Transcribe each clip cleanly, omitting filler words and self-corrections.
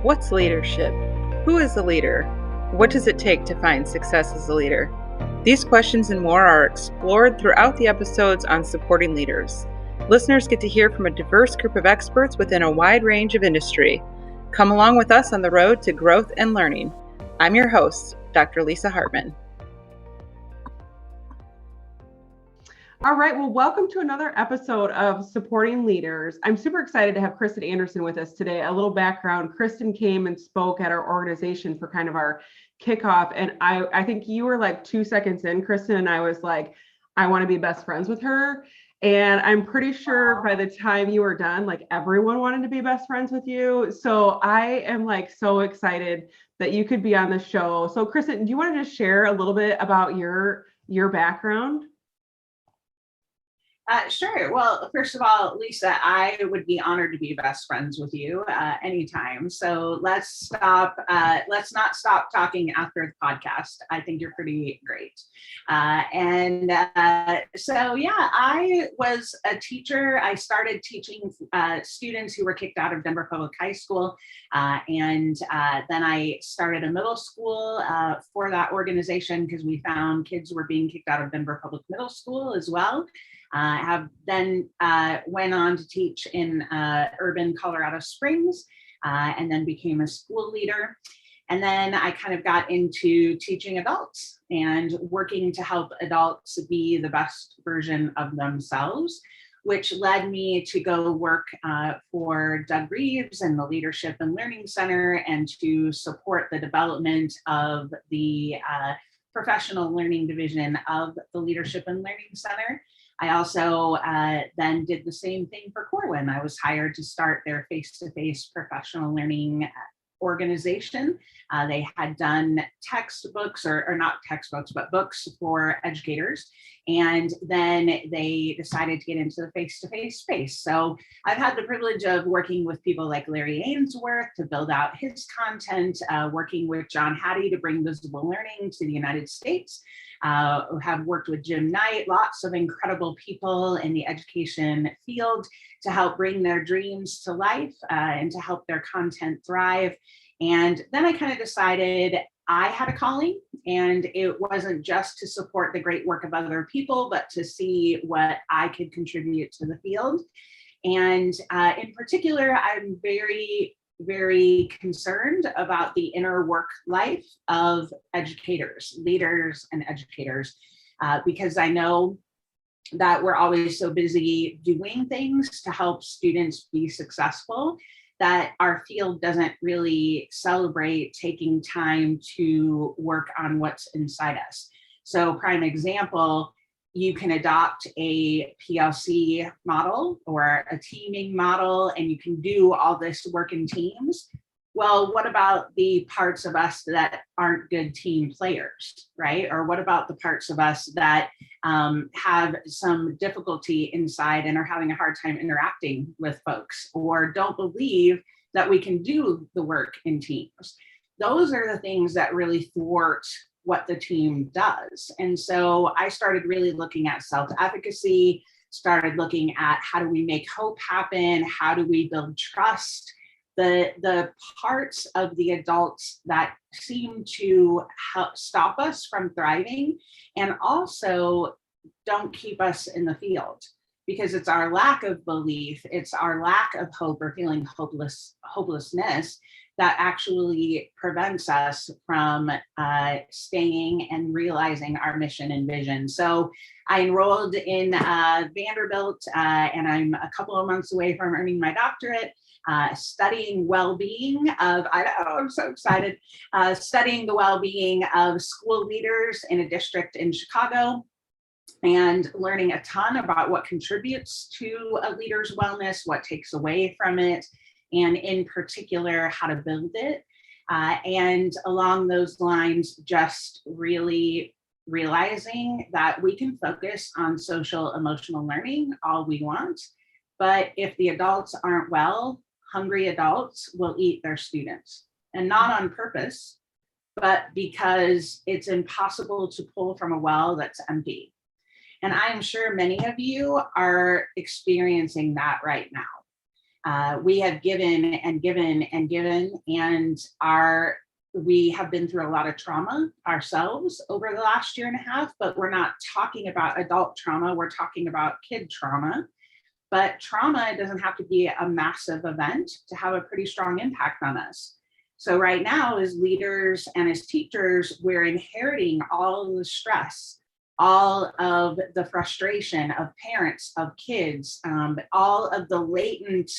What's leadership? Who is a leader? What does it take to find success as a leader? These questions and more are explored throughout the episodes on supporting leaders. Listeners get to hear from a diverse group of experts within a wide range of industry. Come along with us on the road to growth and learning. I'm your host, Dr. Lisa Hartman. All right, well, welcome to another episode of Supporting Leaders. I'm super excited to have Kristin Anderson with us today. A little background, Kristin came and spoke at our organization for kind of our kickoff. And I think you were like 2 seconds in, Kristin, and I was like, I want to be best friends with her. And I'm pretty sure by the time you were done, like everyone wanted to be best friends with you. So I am like so excited that you could be on the show. So Kristin, do you want to just share a little bit about your background? Sure. Well, first of all, Lisa, I would be honored to be best friends with you anytime. So let's stop. Let's not stop talking after the podcast. I think you're pretty great. So yeah, I was a teacher. I started teaching students who were kicked out of Denver Public High School. Then I started a middle school for that organization because we found kids were being kicked out of Denver Public Middle School as well. Have then went on to teach in urban Colorado Springs and then became a school leader. And then I kind of got into teaching adults and working to help adults be the best version of themselves, which led me to go work for Doug Reeves and the Leadership and Learning Center and to support the development of the professional learning division of the Leadership and Learning Center. I also then did the same thing for Corwin. I was hired to start their face-to-face professional learning organization. They had done textbooks or not textbooks, but books for educators. And then they decided to get into the face-to-face space. So I've had the privilege of working with people like Larry Ainsworth to build out his content, working with John Hattie to bring visible learning to the United States. Have worked with Jim Knight, lots of incredible people in the education field to help bring their dreams to life and to help their content thrive. And then I kind of decided I had a calling, and it wasn't just to support the great work of other people, but to see what I could contribute to the field. And in particular, I'm very concerned about the inner work life of educators, leaders, and educators, because I know that we're always so busy doing things to help students be successful that our field doesn't really celebrate taking time to work on what's inside us. So, prime example, you can adopt a PLC model or a teaming model, and you can do all this work in teams. Well, what about the parts of us that aren't good team players, right? Or what about the parts of us that have some difficulty inside and are having a hard time interacting with folks, or don't believe that we can do the work in teams? Those are the things that really thwart what the team does. And so I started really looking at self-efficacy, started looking at how do we make hope happen? How do we build trust? The parts of the adults that seem to help stop us from thriving and also don't keep us in the field, because it's our lack of belief, it's our lack of hope or feeling hopelessness that actually prevents us from staying and realizing our mission and vision. So I enrolled in Vanderbilt, and I'm a couple of months away from earning my doctorate, studying well-being of, I'm so excited, studying the well-being of school leaders in a district in Chicago, and learning a ton about what contributes to a leader's wellness, what takes away from it, and in particular, how to build it. And along those lines, just really realizing that we can focus on social emotional learning all we want, but if the adults aren't well, hungry adults will eat their students, and not on purpose, but because it's impossible to pull from a well that's empty. And I'm sure many of you are experiencing that right now. We have given and given and given, and we have been through a lot of trauma ourselves over the last year and a half, but we're not talking about adult trauma. We're talking about kid trauma. But trauma doesn't have to be a massive event to have a pretty strong impact on us. So right now, as leaders and as teachers, we're inheriting all of the stress, all of the frustration of parents, of kids, all of the latent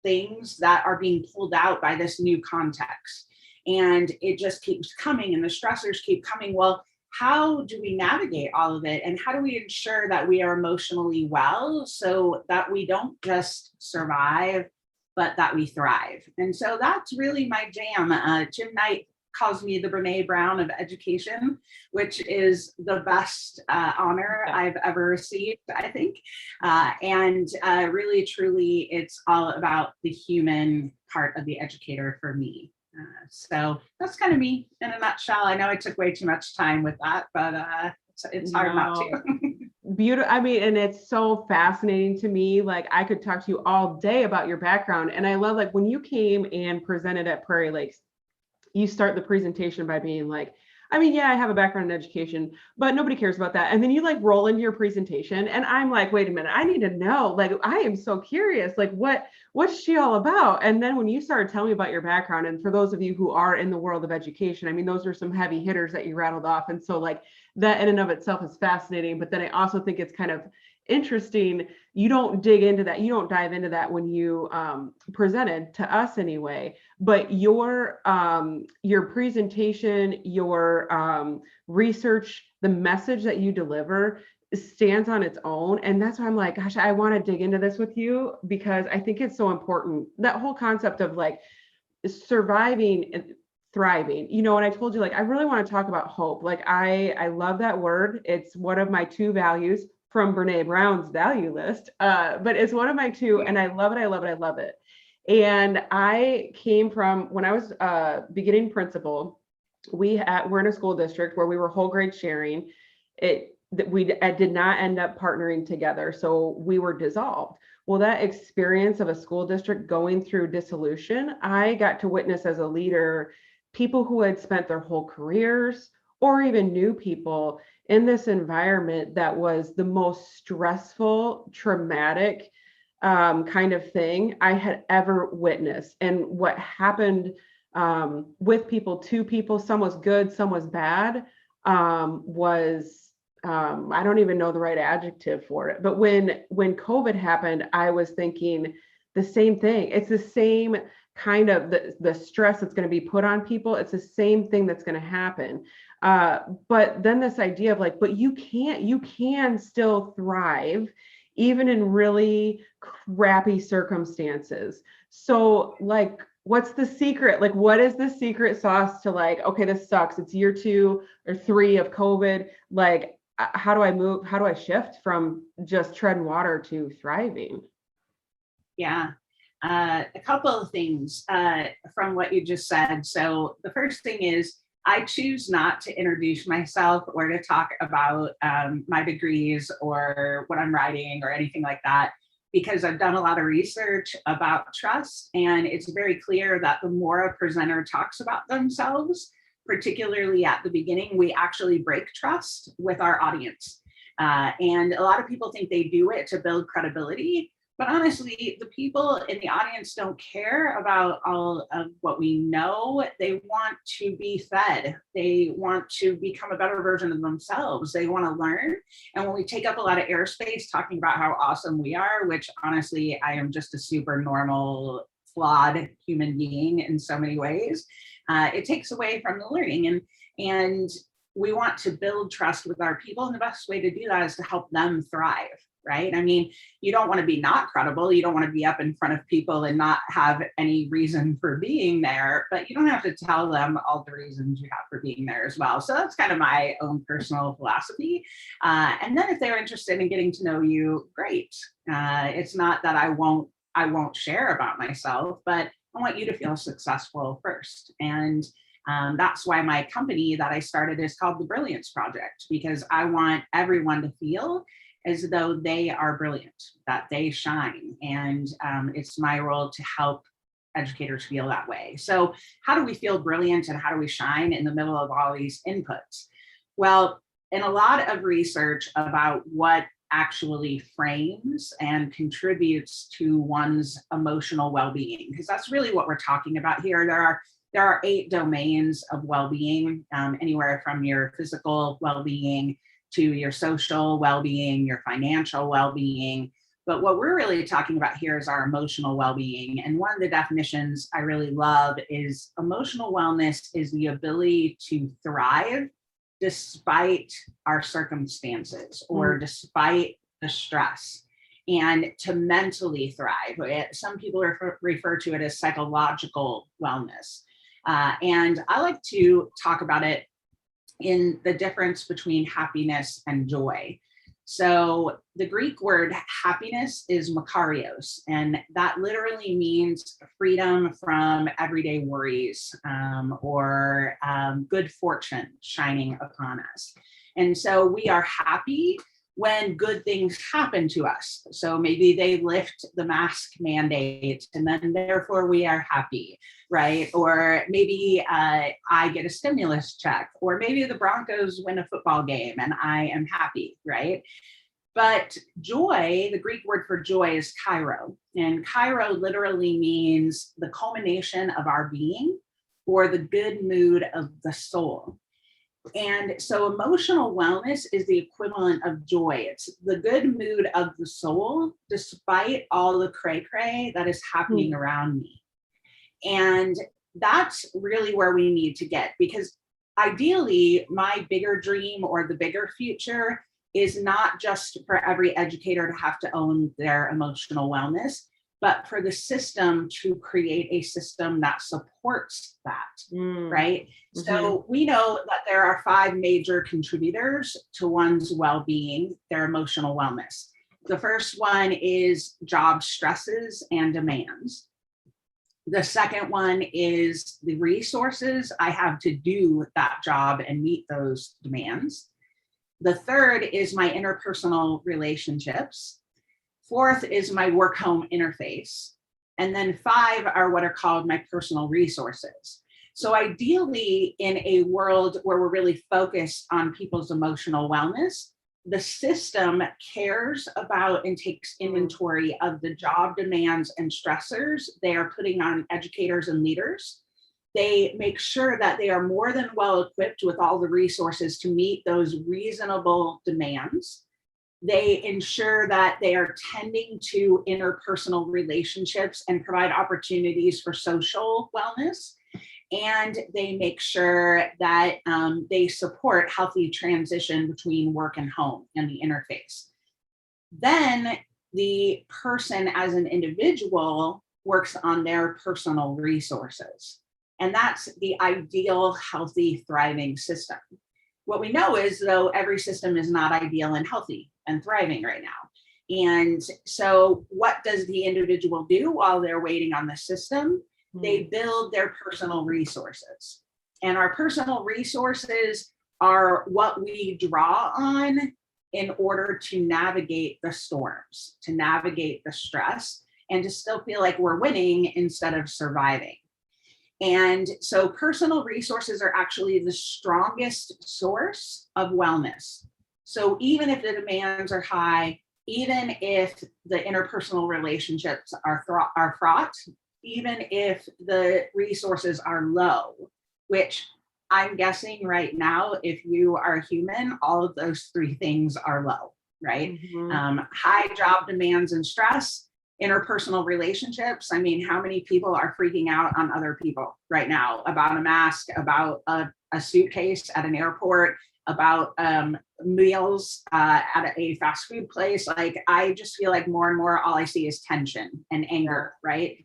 things that are being pulled out by this new context. And it just keeps coming, and the stressors keep coming. Well, how do we navigate all of it? And how do we ensure that we are emotionally well so that we don't just survive, but that we thrive? And so that's really my jam. Jim Knight calls me the Brene Brown of education, which is the best honor I've ever received, I think. And really, truly, it's all about the human part of the educator for me. So that's kind of me in a nutshell. I know I took way too much time with that, but it's hard not to. Beautiful. I mean, and it's so fascinating to me. Like, I could talk to you all day about your background. And I love, like, when you came and presented at Prairie Lakes, you start the presentation by being like, I mean, yeah, I have a background in education, but nobody cares about that. And then you like roll into your presentation, and I'm like, wait a minute, I need to know. Like, I am so curious. Like, what's she all about? And then when you started telling me about your background, and for those of you who are in the world of education, I mean, those are some heavy hitters that you rattled off. And so, like, that in and of itself is fascinating. But then I also think it's kind of interesting. You don't dig into that. You don't dive into that when you presented to us anyway. But your presentation, your research, the message that you deliver stands on its own. And that's why I'm like, gosh, I want to dig into this with you, because I think it's so important. That whole concept of like surviving and thriving, you know, and I told you, like, I really want to talk about hope. Like, I love that word. It's one of my 2 values from Brene Brown's value list, but it's one of my 2, and I love it, I love it, I love it. And I came from, when I was beginning principal, we're in a school district where we were whole grade sharing. I did not end up partnering together, so we were dissolved. Well, that experience of a school district going through dissolution, I got to witness as a leader, people who had spent their whole careers, or even new people, in this environment that was the most stressful, traumatic kind of thing I had ever witnessed. And what happened with people, to people, some was good, some was bad, was I don't even know the right adjective for it. But when COVID happened, I was thinking the same thing. It's the same kind of the stress that's going to be put on people. It's the same thing that's going to happen. But then this idea of like, but you can still thrive even in really crappy circumstances. So like, what's the secret? Like, what is the secret sauce to like, okay, this sucks. It's year 2 or 3 of COVID. Like, how do I move? How do I shift from just treading water to thriving? Yeah. A couple of things from what you just said. So the first thing is, I choose not to introduce myself or to talk about my degrees or what I'm writing or anything like that, because I've done a lot of research about trust. And it's very clear that the more a presenter talks about themselves, particularly at the beginning, we actually break trust with our audience. And a lot of people think they do it to build credibility. But honestly, the people in the audience don't care about all of what we know. They want to be fed. They want to become a better version of themselves. They want to learn. And when we take up a lot of airspace talking about how awesome we are, which honestly, I am just a super normal, flawed human being in so many ways, it takes away from the learning. And we want to build trust with our people. And the best way to do that is to help them thrive. Right? I mean, you don't want to be not credible. You don't want to be up in front of people and not have any reason for being there, but you don't have to tell them all the reasons you have for being there as well. So that's kind of my own personal philosophy. And then if they're interested in getting to know you, great. It's not that I won't share about myself, but I want you to feel successful first. And that's why my company that I started is called the Brilliance Project, because I want everyone to feel as though they are brilliant, that they shine. And it's my role to help educators feel that way. So how do we feel brilliant and how do we shine in the middle of all these inputs? Well, in a lot of research about what actually frames and contributes to one's emotional well-being, because that's really what we're talking about here. There are 8 domains of well-being, anywhere from your physical well-being to your social well-being, your financial well-being. But what we're really talking about here is our emotional well-being. And one of the definitions I really love is emotional wellness is the ability to thrive despite our circumstances or despite the stress, and to mentally thrive. Some people refer to it as psychological wellness. And I like to talk about it in the difference between happiness and joy. So the Greek word happiness is makarios, and that literally means freedom from everyday worries, or good fortune shining upon us. And so we are happy when good things happen to us. So maybe they lift the mask mandate and then therefore we are happy, right? Or maybe I get a stimulus check, or maybe the Broncos win a football game and I am happy, right? But joy, the Greek word for joy is kairo. And kairo literally means the culmination of our being or the good mood of the soul. And so emotional wellness is the equivalent of joy. It's the good mood of the soul, despite all the cray-cray that is happening around me. And that's really where we need to get, because ideally, my bigger dream or the bigger future is not just for every educator to have to own their emotional wellness, but for the system to create a system that supports that, right? Mm-hmm. So we know that there are 5 major contributors to one's well-being, their emotional wellness. The first one is job stresses and demands. The second one is the resources I have to do that job and meet those demands. The third is my interpersonal relationships. 4th is my work-home interface. And then 5 are what are called my personal resources. So ideally, in a world where we're really focused on people's emotional wellness, the system cares about and takes inventory of the job demands and stressors they are putting on educators and leaders. They make sure that they are more than well equipped with all the resources to meet those reasonable demands. They ensure that they are tending to interpersonal relationships and provide opportunities for social wellness. And they make sure that they support healthy transition between work and home and the interface. Then the person as an individual works on their personal resources. And that's the ideal, healthy, thriving system. What we know is, though, every system is not ideal and healthy and thriving right now. And so what does the individual do while they're waiting on the system? They build their personal resources. And our personal resources are what we draw on in order to navigate the storms, to navigate the stress, and to still feel like we're winning instead of surviving. And so personal resources are actually the strongest source of wellness. So even if the demands are high, even if the interpersonal relationships are fraught, even if the resources are low, which I'm guessing right now, if you are human, all of those 3 things are low, right? High job demands and stress, interpersonal relationships. I mean, how many people are freaking out on other people right now about a mask, about a suitcase at an airport, about meals at a fast food place? Like, I just feel like more and more all I see is tension and anger, right?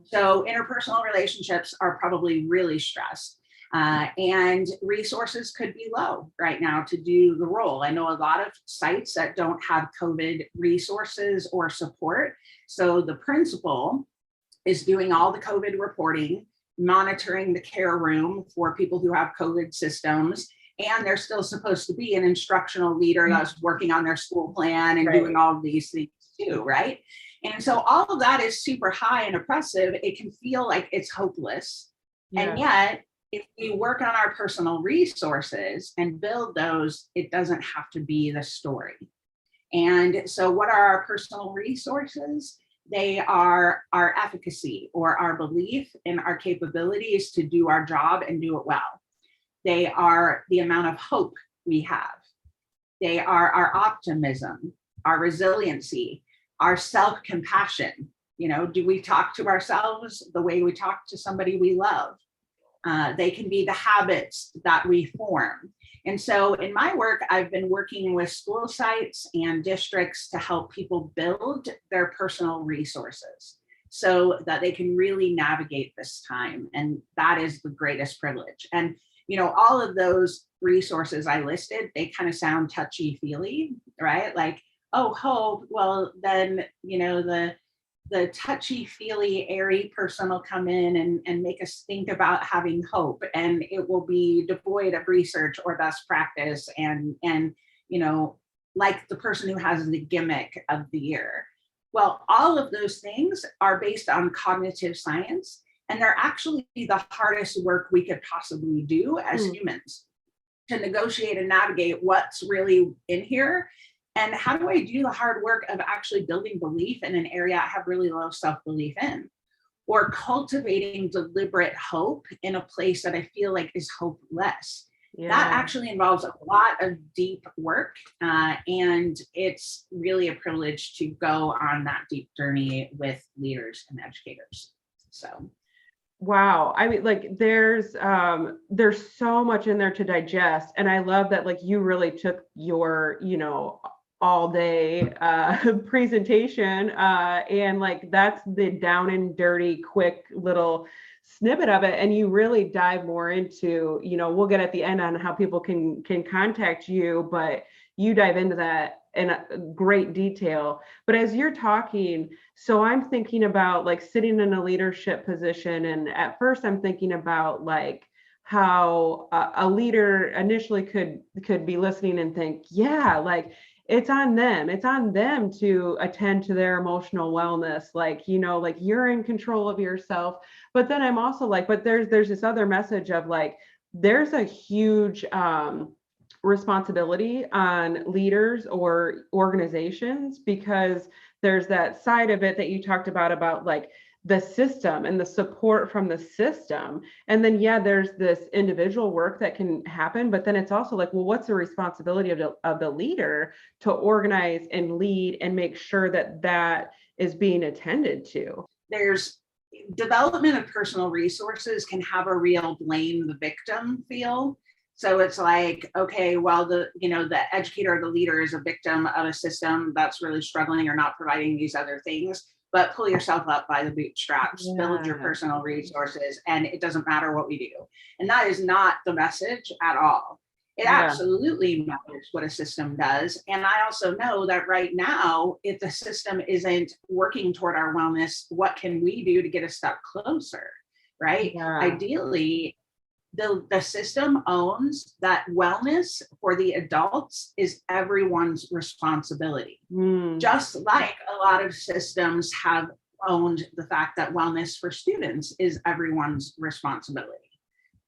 So interpersonal relationships are probably really stressed. And resources could be low right now to do the role. I know a lot of sites that don't have COVID resources or support. So the principal is doing all the COVID reporting, monitoring the care room for people who have COVID systems, And they're still supposed to be an instructional leader that's working on their school plan and doing all of these things too, right? And so all of that is super high and oppressive. It can feel like it's hopeless. And yet, if we work on our personal resources and build those, it doesn't have to be the story. And so what are our personal resources? They are our efficacy or our belief in our capabilities to do our job and do it well. They are the amount of hope we have. They are our optimism, our resiliency, our self-compassion. You know, do we talk to ourselves the way we talk to somebody we love? They can be the habits that we form. And so in my work, I've been working with school sites and districts to help people build their personal resources so that they can really navigate this time. And that is the greatest privilege. And, you know, all of those resources I listed, they kind of sound touchy-feely, right? Like, oh, hope, well, then, you know, the touchy-feely, airy person will come in and make us think about having hope, and it will be devoid of research or best practice, and you know, like the person who has the gimmick of the year. Well, all of those things are based on cognitive science, and they're actually the hardest work we could possibly do as humans, to negotiate and navigate what's really in here. And how do I do the hard work of actually building belief in an area I have really low self-belief in, or cultivating deliberate hope in a place that I feel like is hopeless? That actually involves a lot of deep work. And it's really a privilege to go on that deep journey with leaders and educators. So. Wow. I mean, like there's so much in there to digest. And I love that, like, you really took your, you know, all day presentation and like that's the down and dirty quick little snippet of it, and you really dive more into, you know, we'll get at the end on how people can contact you, but you dive into that in a great detail. But as you're talking, so I'm thinking about like sitting in a leadership position, and at first I'm thinking about like how a leader initially could be listening and think, yeah, like it's on them to attend to their emotional wellness, like, you know, like you're in control of yourself. But then I'm also like, but there's this other message of like there's a huge responsibility on leaders or organizations, because there's that side of it that you talked about like the system and the support from the system. And then, yeah, there's this individual work that can happen, but then it's also like, well, what's the responsibility of the leader to organize and lead and make sure that that is being attended to? There's development of personal resources can have a real blame the victim feel. So it's like, okay, well, the educator or the leader is a victim of a system that's really struggling or not providing these other things. But pull yourself up by the bootstraps, build your personal resources, and it doesn't matter what we do. And that is not the message at all. It absolutely matters what a system does. And I also know that right now, if the system isn't working toward our wellness, what can we do to get a step closer, right? Ideally, the system owns that wellness for the adults is everyone's responsibility. Just like a lot of systems have owned the fact that wellness for students is everyone's responsibility.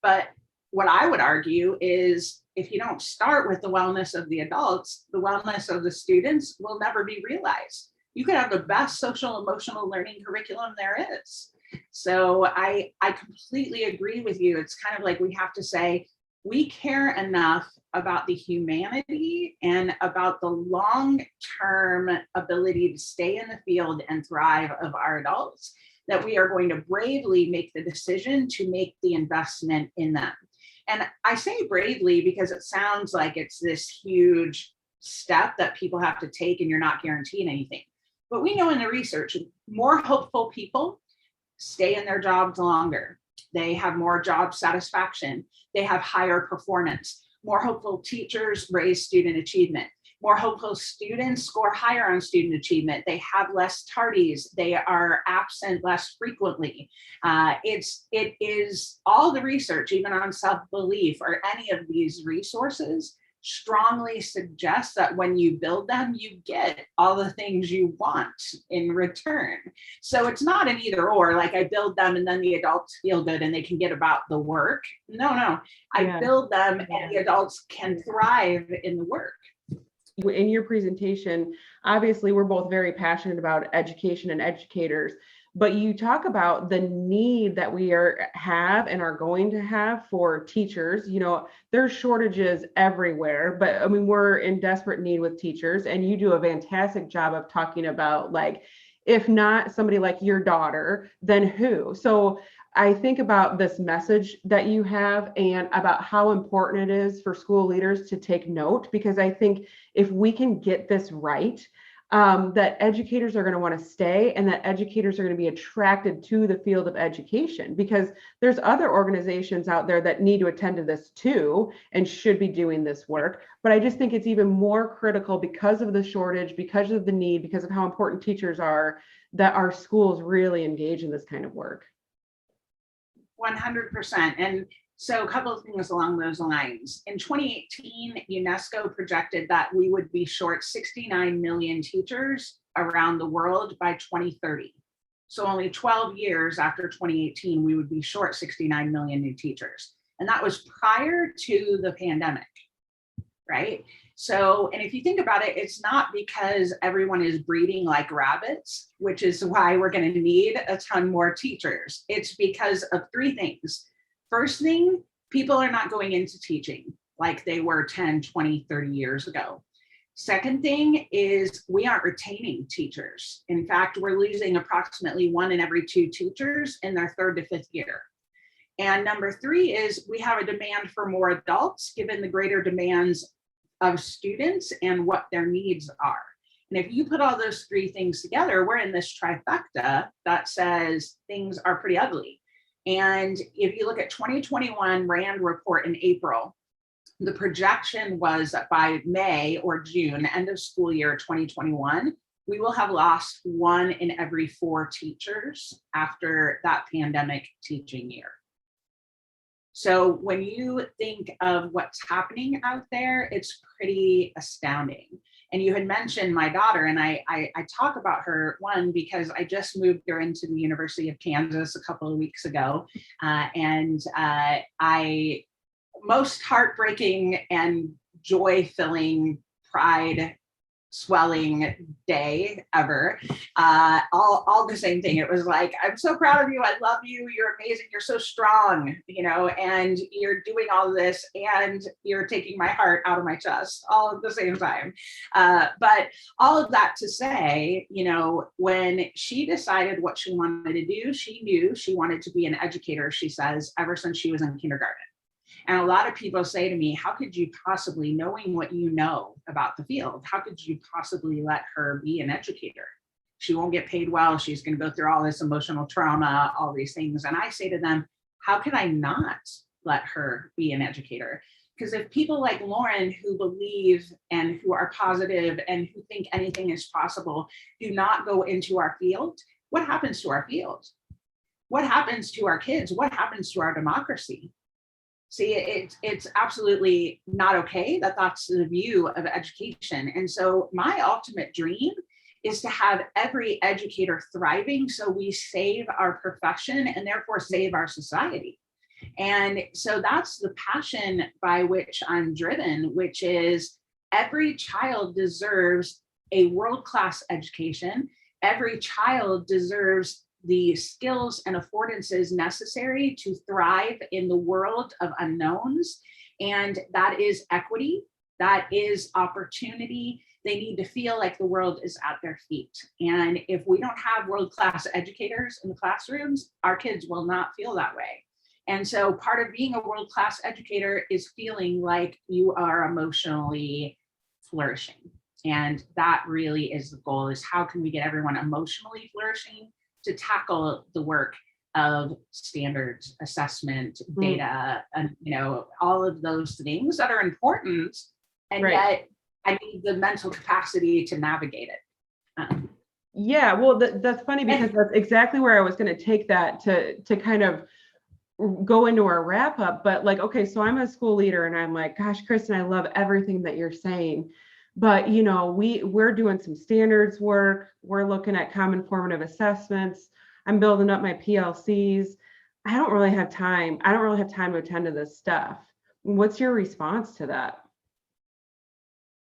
But what I would argue is if you don't start with the wellness of the adults, the wellness of the students will never be realized. You could have the best social emotional learning curriculum there is. So I completely agree with you. It's kind of like we have to say, we care enough about the humanity and about the long-term ability to stay in the field and thrive of our adults that we are going to bravely make the decision to make the investment in them. And I say bravely because it sounds like it's this huge step that people have to take and you're not guaranteed anything. But we know in the research, more hopeful people stay in their jobs longer. They have more job satisfaction. They have higher performance. More hopeful teachers raise student achievement. More hopeful students score higher on student achievement. They have less tardies. They are absent less frequently. It is all the research, even on self-belief or any of these resources, strongly suggests that when you build them, you get all the things you want in return. So it's not an either or, like I build them and then the adults feel good and they can get about the work. No, I build them and the adults can thrive in the work. In your presentation, obviously we're both very passionate about education and educators, but you talk about the need that we have and are going to have for teachers. You know, there's shortages everywhere, but I mean, we're in desperate need with teachers, and you do a fantastic job of talking about, like, if not somebody like your daughter, then who? So I think about this message that you have and about how important it is for school leaders to take note, because I think if we can get this right, that educators are going to want to stay, and that educators are going to be attracted to the field of education, because there's other organizations out there that need to attend to this too and should be doing this work. But I just think it's even more critical because of the shortage, because of the need, because of how important teachers are, that our schools really engage in this kind of work. 100%. And so a couple of things along those lines. In 2018, UNESCO projected that we would be short 69 million teachers around the world by 2030. So only 12 years after 2018, we would be short 69 million new teachers. And that was prior to the pandemic, right? So, and if you think about it, it's not because everyone is breeding like rabbits, which is why we're going to need a ton more teachers. It's because of three things. First thing, people are not going into teaching like they were 10, 20, 30 years ago. Second thing is we aren't retaining teachers. In fact, we're losing approximately 1 in every 2 teachers in their 3rd to 5th year. And number 3 is we have a demand for more adults given the greater demands of students and what their needs are. And if you put all those 3 things together, we're in this trifecta that says things are pretty ugly. And if you look at 2021 RAND report in April, the projection was that by May or June, end of school year 2021, we will have lost 1 in every 4 teachers after that pandemic teaching year. So when you think of what's happening out there, it's pretty astounding. And you had mentioned my daughter, and I talk about her, one, because I just moved her into the University of Kansas a couple of weeks ago. Most heartbreaking and joy-filling, pride swelling day ever. All the same thing. It was like, I'm so proud of you. I love you. You're amazing. You're so strong, you know, and you're doing all of this and you're taking my heart out of my chest all at the same time. But all of that to say, you know, when she decided what she wanted to do, she knew she wanted to be an educator, she says, ever since she was in kindergarten. And a lot of people say to me, how could you possibly, knowing what you know about the field, how could you possibly let her be an educator? She won't get paid well. She's going to go through all this emotional trauma, all these things. And I say to them, how can I not let her be an educator? Because if people like Lauren, who believe and who are positive and who think anything is possible, do not go into our field, what happens to our field? What happens to our kids? What happens to our democracy? See, it's absolutely not okay that that's the view of education. And so my ultimate dream is to have every educator thriving so we save our profession and therefore save our society. And so that's the passion by which I'm driven, which is every child deserves a world-class education. Every child deserves the skills and affordances necessary to thrive in the world of unknowns. And that is equity, that is opportunity. They need to feel like the world is at their feet. And if we don't have world-class educators in the classrooms, our kids will not feel that way. And so part of being a world-class educator is feeling like you are emotionally flourishing. And that really is the goal, is how can we get everyone emotionally flourishing to tackle the work of standards, assessment, data, and, you know, all of those things that are important. And yet I need the mental capacity to navigate it. Yeah, well, that's funny because that's exactly where I was going to take that to kind of go into our wrap up. But like, okay, so I'm a school leader and I'm like, gosh, Kristin, I love everything that you're saying. But, you know, we're doing some standards work. We're looking at common formative assessments. I'm building up my PLCs. I don't really have time. I don't really have time to attend to this stuff. What's your response to that?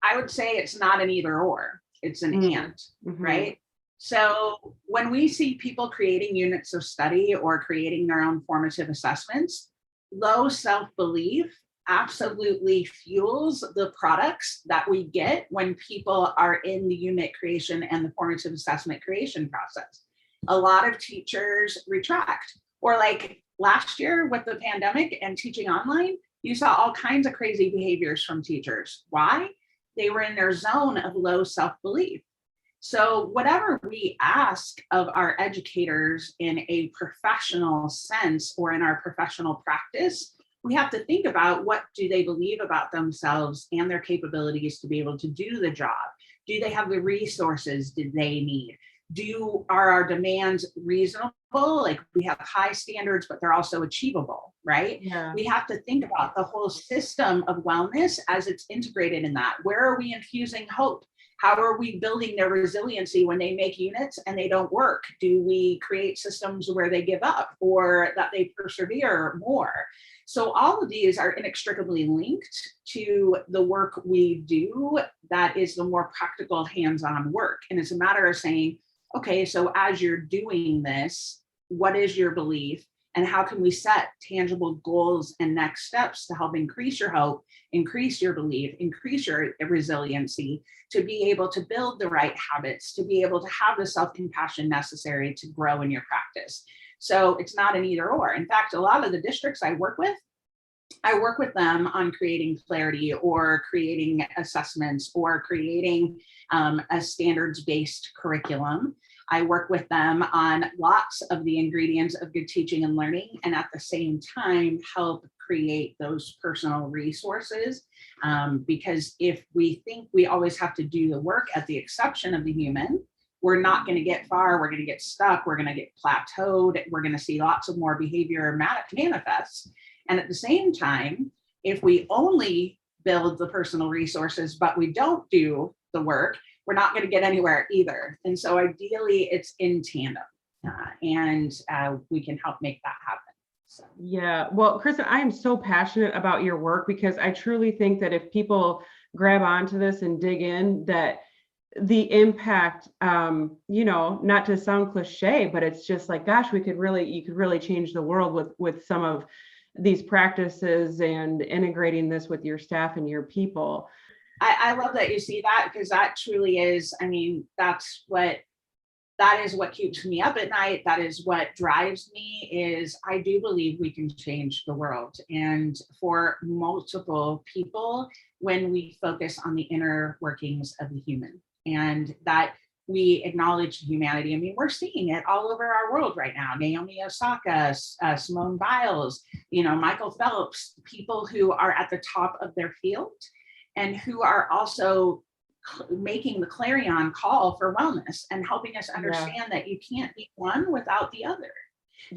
I would say it's not an either or, it's an and, right? So when we see people creating units of study or creating their own formative assessments, low self-belief absolutely fuels the products that we get when people are in the unit creation and the formative assessment creation process. A lot of teachers retract, or like last year with the pandemic and teaching online, you saw all kinds of crazy behaviors from teachers. Why? They were in their zone of low self-belief. So whatever we ask of our educators in a professional sense or in our professional practice, we have to think about what do they believe about themselves and their capabilities to be able to do the job? Do they have the resources that they need? Are our demands reasonable? Like we have high standards, but they're also achievable, right? Yeah. We have to think about the whole system of wellness as it's integrated in that. Where are we infusing hope? How are we building their resiliency when they make units and they don't work? Do we create systems where they give up or that they persevere more? So all of these are inextricably linked to the work we do that is the more practical hands-on work. And it's a matter of saying, okay, so as you're doing this, what is your belief? And how can we set tangible goals and next steps to help increase your hope, increase your belief, increase your resiliency, to be able to build the right habits, to be able to have the self-compassion necessary to grow in your practice. So it's not an either or. In fact, a lot of the districts I work with them on creating clarity or creating assessments or creating a standards-based curriculum. I work with them on lots of the ingredients of good teaching and learning, and at the same time help create those personal resources. Because if we think we always have to do the work at the exception of the human, we're not going to get far, we're going to get stuck, we're going to get plateaued, we're going to see lots of more behavior manifests. And at the same time, if we only build the personal resources, but we don't do the work, we're not going to get anywhere either. And so ideally it's in tandem and we can help make that happen. So. Yeah, well, Kristin, I am so passionate about your work because I truly think that if people grab onto this and dig in, that the impact, not to sound cliche, but it's just like, gosh, you could really change the world with some of these practices and integrating this with your staff and your people. I love that you see that, because that truly is, that is what keeps me up at night. That is what drives me, is I do believe we can change the world. And for multiple people, when we focus on the inner workings of the human and that we acknowledge humanity. We're seeing it all over our world right now. Naomi Osaka, Simone Biles, Michael Phelps, people who are at the top of their field and who are also making the clarion call for wellness and helping us understand that you can't be one without the other.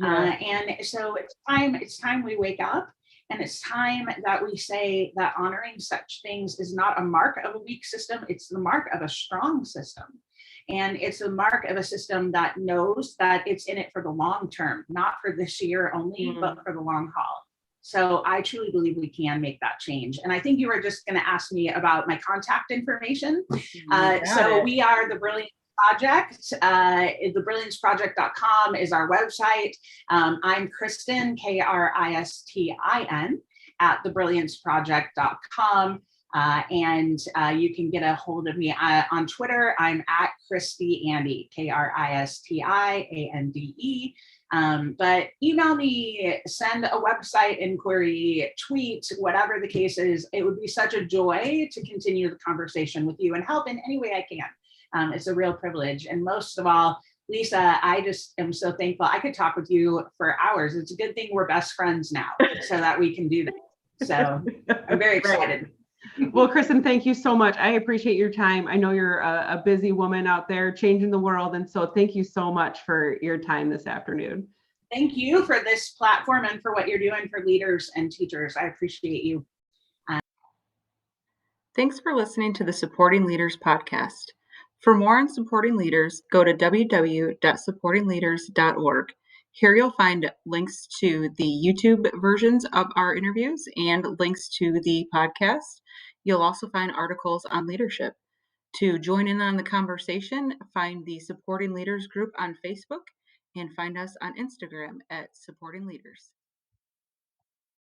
And so it's time we wake up, and it's time that we say that honoring such things is not a mark of a weak system, it's the mark of a strong system. And it's a mark of a system that knows that it's in it for the long term, not for this year only, but for the long haul. So I truly believe we can make that change. And I think you were just going to ask me about my contact information. We are the Brilliance Project. TheBrillianceProject.com is our website. I'm Kristin, Kristin, at TheBrillianceProject.com. And you can get a hold of me on Twitter. I'm at Kristi Andy, KristiAnde. But email me, send a website inquiry, tweet, whatever the case is. It would be such a joy to continue the conversation with you and help in any way I can. It's a real privilege. And most of all, Lisa, I just am so thankful. I could talk with you for hours. It's a good thing we're best friends now so that we can do that. So I'm very excited. Well, Kristin, thank you so much. I appreciate your time. I know you're a busy woman out there changing the world. And so thank you so much for your time this afternoon. Thank you for this platform and for what you're doing for leaders and teachers. I appreciate you. Thanks for listening to the Supporting Leaders podcast. For more on supporting leaders, go to www.supportingleaders.org. Here you'll find links to the YouTube versions of our interviews and links to the podcast. You'll also find articles on leadership. To join in on the conversation, find the Supporting Leaders group on Facebook and find us on Instagram at Supporting Leaders.